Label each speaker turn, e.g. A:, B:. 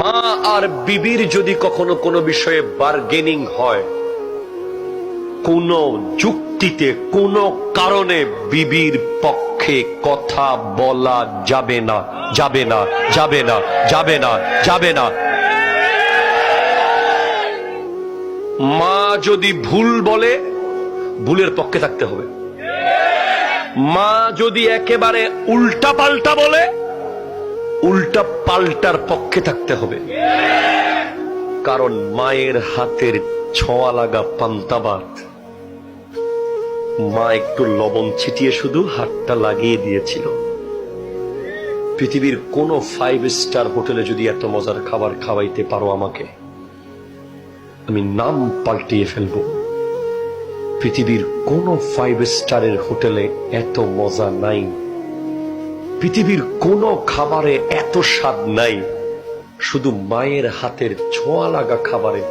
A: মা আর বিবির যদি কখনো কোনো বিষয়ে বার্গেনিং হয়, কোন যুক্তিতে কোন কারণে বিবির পক্ষে কথা বলা যাবে না, যাবে না, যাবে না, যাবে না, যাবে না। মা যদি ভুল বলে, ভুলের পক্ষে থাকতে হবে। মা যদি একেবারে উল্টা পাল্টা বলে, উল্টা পাল্টার পক্ষে থাকতে হবে। কারণ মায়ের হাতের ছোঁয়া লাগা পান্তা ভাত, মা একটু লবণ ছিটিয়ে শুধু হাতটা লাগিয়ে দিয়েছিল। পৃথিবীর কোন 5 স্টার হোটেলে যদি এত মজার খাবার খাওয়াইতে পারো আমাকে, আমি নাম পাল্টিয়ে ফেলবো। পৃথিবীর কোন 5 স্টারের হোটেলে এত মজা নাই, পৃথিবীর কোন খাবারে এত স্বাদ নাই, শুধু মায়ের হাতের ছোঁয়া লাগা খাবারে